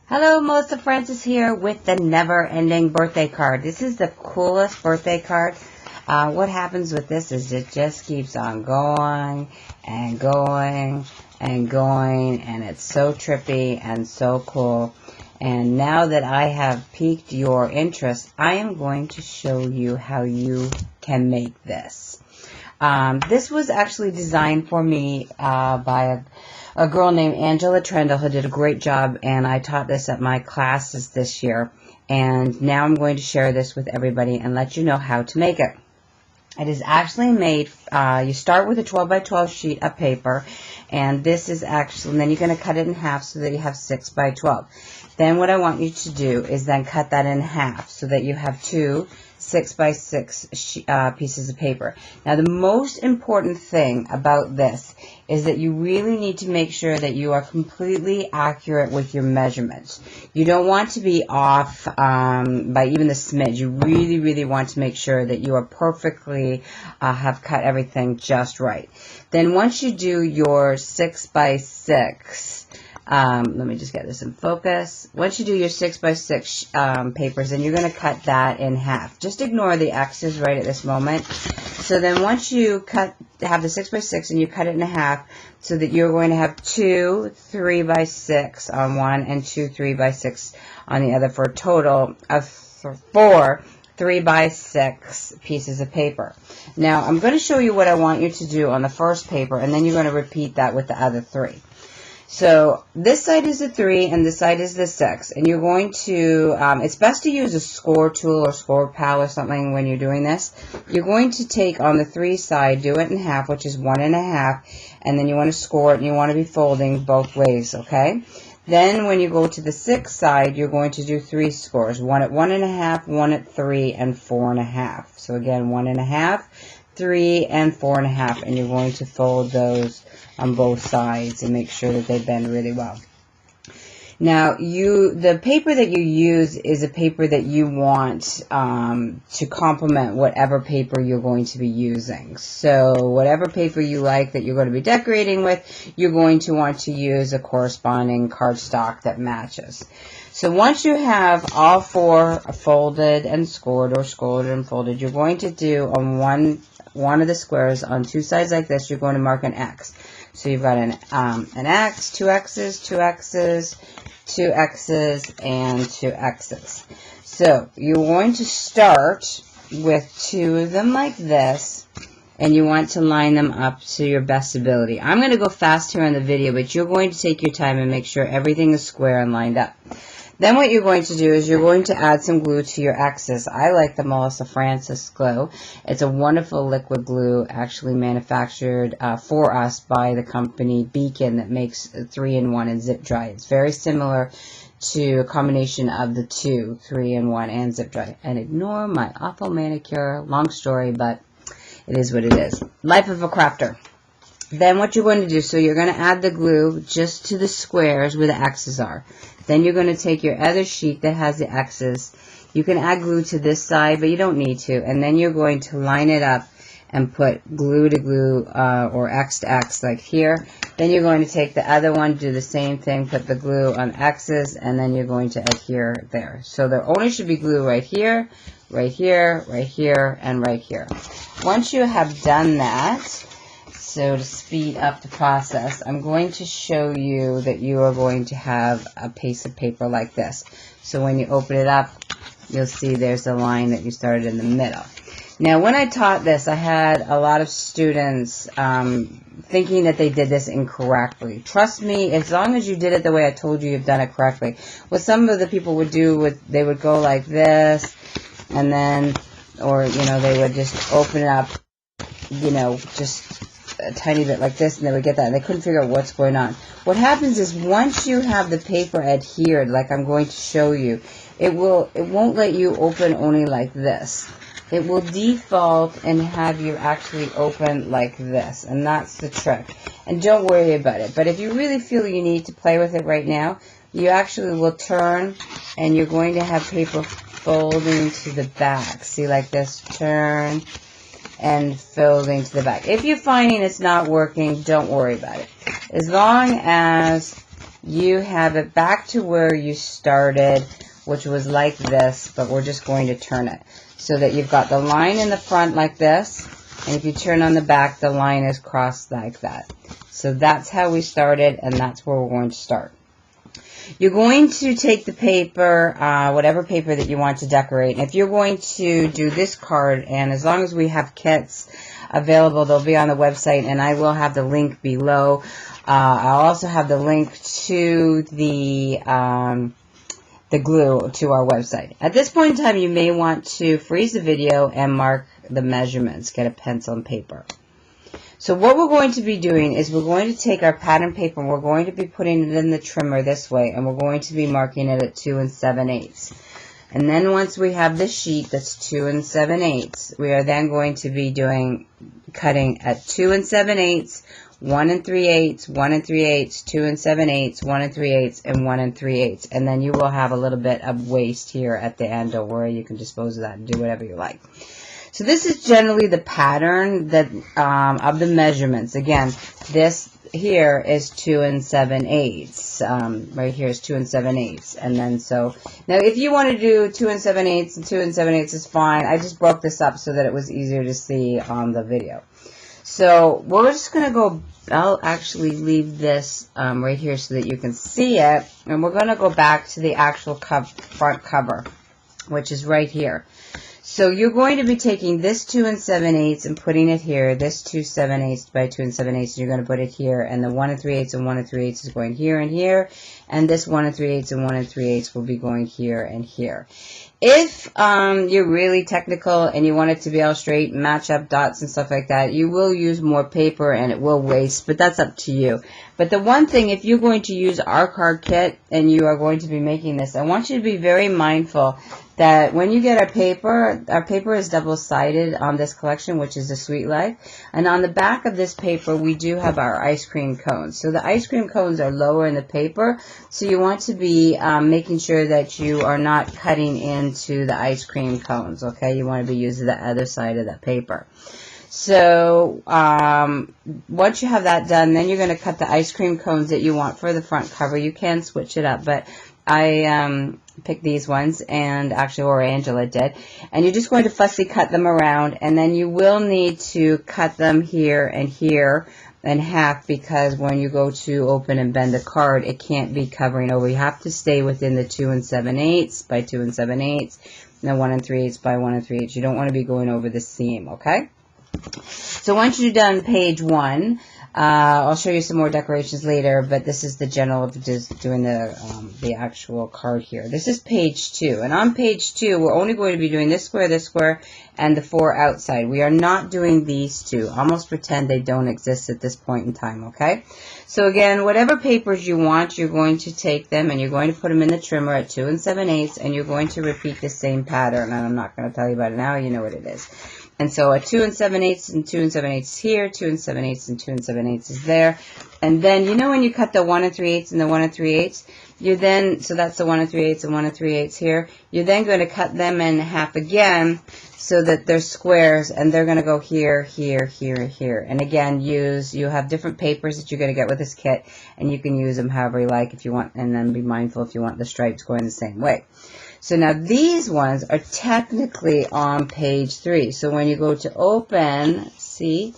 Hello, Melissa Francis here with the never-ending birthday card. This is the coolest birthday card. What happens with this is it just keeps on going and going and going, and it's so trippy and so cool. And now that I have piqued your interest, I am going to show you how you can make this. This was actually designed for me by a girl named Angela Trendle, who did a great job, and I taught this at my classes this year. And now I'm going to share this with everybody and let you know how to make it. It is actually made, you start with a 12 by 12 sheet of paper, and this is actually, and then you're going to cut it in half so that you have 6 by 12. Then what I want you to do is then cut that in half so that you have two 6 by 6 pieces of paper. Now the most important thing about this is that you really need to make sure that you are completely accurate with your measurements. You don't want to be off by even the smidge. You really want to make sure that you are perfectly have cut everything just right. Then once you do your 6 by 6, let me just get this in focus. Once you do your 6 by 6 papers, then you're going to cut that in half. Just ignore the X's right at this moment. So then once you have the 6 by 6 and you cut it in half, so that you're going to have two 3 by 6 on one and two 3 by 6 on the other, for a total of 4 3 by 6 pieces of paper. Now I'm going to show you what I want you to do on the first paper, and then you're going to repeat that with the other 3. So this side is the 3 and this side is the 6, and you're going to, it's best to use a score tool or score pal or something when you're doing this. You're going to take on the 3 side, do it in half, which is 1 1/2, and then you want to score it, and you want to be folding both ways, okay? Then when you go to the 6 side, you're going to do 3 scores, one at 1 1/2, one at 3, and 4 1/2. So again, 1 1/2, 3, and 4 1/2, and you're going to fold those on both sides and make sure that they bend really well. Now, the paper that you use is a paper that you want to complement whatever paper you're going to be using. So whatever paper you like that you're going to be decorating with, you're going to want to use a corresponding cardstock that matches. So once you have all 4 folded and scored, or scored and folded, you're going to do on one of the squares on 2 sides like this, you're going to mark an X. So you've got an X, 2 X's, 2 X's, 2 X's, and 2 X's. So you're going to start with 2 of them like this, and you want to line them up to your best ability. I'm going to go fast here in the video, but you're going to take your time and make sure everything is square and lined up. Then what you're going to do is you're going to add some glue to your X's. I like the Melissa Francis glue. It's a wonderful liquid glue, actually manufactured for us by the company Beacon, that makes 3-in-1 and zip dry. It's very similar to a combination of the two, 3-in-1 and zip dry. And ignore my awful manicure. Long story, but it is what it is. Life of a crafter. Then what you're going to do, so you're going to add the glue just to the squares where the X's are. Then you're going to take your other sheet that has the X's. You can add glue to this side, but you don't need to. And then you're going to line it up and put glue to glue or X to X like here. Then you're going to take the other one, do the same thing, put the glue on X's, and then you're going to adhere there. So there only should be glue right here, right here, right here, and right here. Once you have done that, so to speed up the process, I'm going to show you that you are going to have a piece of paper like this. So when you open it up, you'll see there's a line that you started in the middle. Now when I taught this, I had a lot of students thinking that they did this incorrectly. Trust me, as long as you did it the way I told you, you've done it correctly. What some of the people would do, they would go like this, and then, or, you know, they would just open it up, you know, just a tiny bit like this, and they would get that, and they couldn't figure out what's going on. What happens is once you have the paper adhered, like I'm going to show you, it won't let you open only like this. It will default and have you actually open like this, and that's the trick. And don't worry about it. But if you really feel you need to play with it right now, you actually will turn, and you're going to have paper folding to the back. See, like this, turn and folding to the back. If you're finding it's not working, don't worry about it. As long as you have it back to where you started, which was like this, but we're just going to turn it so that you've got the line in the front like this, and if you turn on the back, the line is crossed like that. So that's how we started, and that's where we're going to start. You're going to take the paper, whatever paper that you want to decorate. And if you're going to do this card, and as long as we have kits available, they'll be on the website, and I will have the link below. I'll also have the link to the glue to our website. At this point in time, you may want to freeze the video and mark the measurements. Get a pencil and paper. So what we're going to be doing is we're going to take our pattern paper and we're going to be putting it in the trimmer this way, and we're going to be marking it at 2 7/8. And then once we have this sheet that's 2 7/8, we are then going to be cutting at 2 7/8, 1 3/8, 1 3/8, 2 7/8, 1 3/8, and 1 3/8. And then you will have a little bit of waste here at the end, or where you can dispose of that and do whatever you like. So this is generally the pattern that of the measurements. Again, this here is 2 7/8. Right here is 2 7/8. And then so, now if you want to do 2 7/8 and 2 7/8 is fine. I just broke this up so that it was easier to see on the video. So we're just going to go, I'll actually leave this right here so that you can see it. And we're going to go back to the actual front cover, which is right here. So you're going to be taking this 2 7/8 and putting it here. This 2 7/8 by 2 7/8, you're going to put it here. And the 1 3/8 and 1 3/8 is going here and here. And this 1 3/8 and 1 3/8 will be going here and here. If you're really technical and you want it to be all straight, match up dots and stuff like that, you will use more paper and it will waste, but that's up to you. But the one thing, if you're going to use our card kit and you are going to be making this, I want you to be very mindful that when you get our paper is double-sided on this collection, which is the Sweet Life. And on the back of this paper, we do have our ice cream cones. So the ice cream cones are lower in the paper, so you want to be making sure that you are not cutting into the ice cream cones, okay? You want to be using the other side of that paper. So once you have that done, then you're going to cut the ice cream cones that you want for the front cover. You can switch it up, but I picked these ones, and actually, or Angela did. And you're just going to fussy cut them around, and then you will need to cut them here and here in half, because when you go to open and bend the card, it can't be covering over. You have to stay within the 2 7/8 by 2 7/8, and then 1 3/8 by 1 3/8. You don't want to be going over the seam, okay? So once you're done page 1, I'll show you some more decorations later, but this is the general of just doing the actual card here. This is page 2, and on page 2, we're only going to be doing this square, and the 4 outside. We are not doing these 2. Almost pretend they don't exist at this point in time, okay? So again, whatever papers you want, you're going to take them, and you're going to put them in the trimmer at 2 7/8, and you're going to repeat the same pattern, and I'm not going to tell you about it now. You know what it is. And so a 2 7/8 and 2 7/8 here, 2 7/8 and 2 7/8 is there. And then, you know when you cut the 1 3/8 and the 1 3/8, you then, so that's the 1 3/8 and 1 3/8 here, you're then going to cut them in half again so that they're squares, and they're going to go here, here, here, here. And again, you have different papers that you're going to get with this kit, and you can use them however you like if you want, and then be mindful if you want the stripes going the same way. So now these ones are technically on page 3. So when you go to open, see,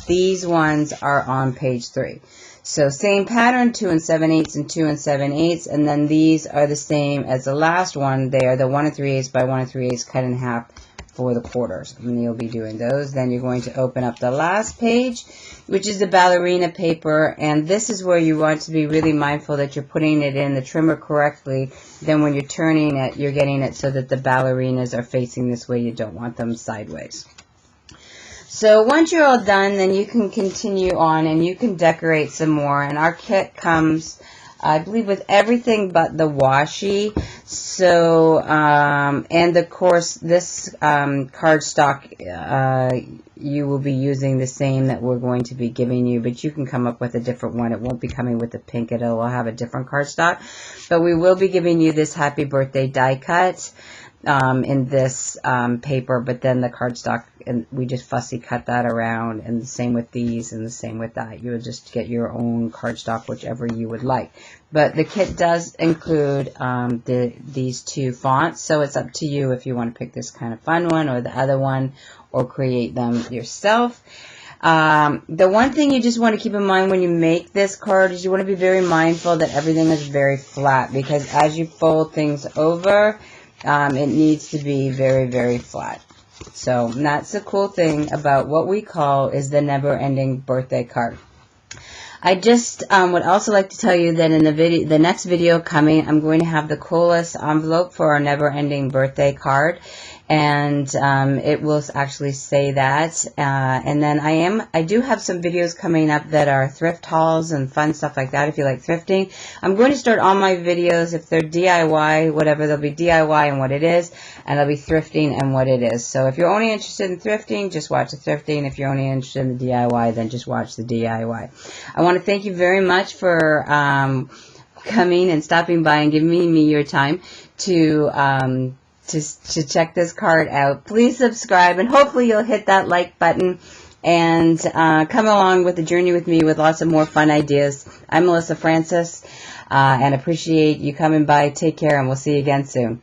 these ones are on page 3. So same pattern, 2 7/8 and 2 7/8, and then these are the same as the last one. They are the 1 3/8 by 1 3/8 cut in half for the quarters, and you'll be doing those. Then you're going to open up the last page, which is the ballerina paper, and this is where you want to be really mindful that you're putting it in the trimmer correctly. Then when you're turning it, you're getting it so that the ballerinas are facing this way. You don't want them sideways. So once you're all done, then you can continue on and you can decorate some more. And our kit comes, I believe, with everything but the washi. So, and of course, this cardstock, you will be using the same that we're going to be giving you, but you can come up with a different one. It won't be coming with the pink. It will have a different cardstock. But we will be giving you this Happy Birthday die cut. in this paper, but then the cardstock, and we just fussy cut that around, and the same with these, and the same with that. You would just get your own cardstock, whichever you would like. But the kit does include these two fonts, so it's up to you if you want to pick this kind of fun one or the other one, or create them yourself. The one thing you just want to keep in mind when you make this card is you want to be very mindful that everything is very flat, because as you fold things over, it needs to be very, very flat. So that's the cool thing about what we call is the never-ending birthday card. I just would also like to tell you that in the next video coming, I'm going to have the coolest envelope for our never-ending birthday card, and it will actually say that. And then I do have some videos coming up that are thrift hauls and fun stuff like that. If you like thrifting, I'm going to start all my videos, if they're DIY, whatever, they'll be DIY and what it is, and they'll be thrifting and what it is. So if you're only interested in thrifting, just watch the thrifting. If you're only interested in the DIY, then just watch the DIY. I want to thank you very much for coming and stopping by and giving me your time to check this card out. Please subscribe, and hopefully you'll hit that like button and come along with the journey with me with lots of more fun ideas. I'm Melissa Francis, and appreciate you coming by. Take care, and we'll see you again soon.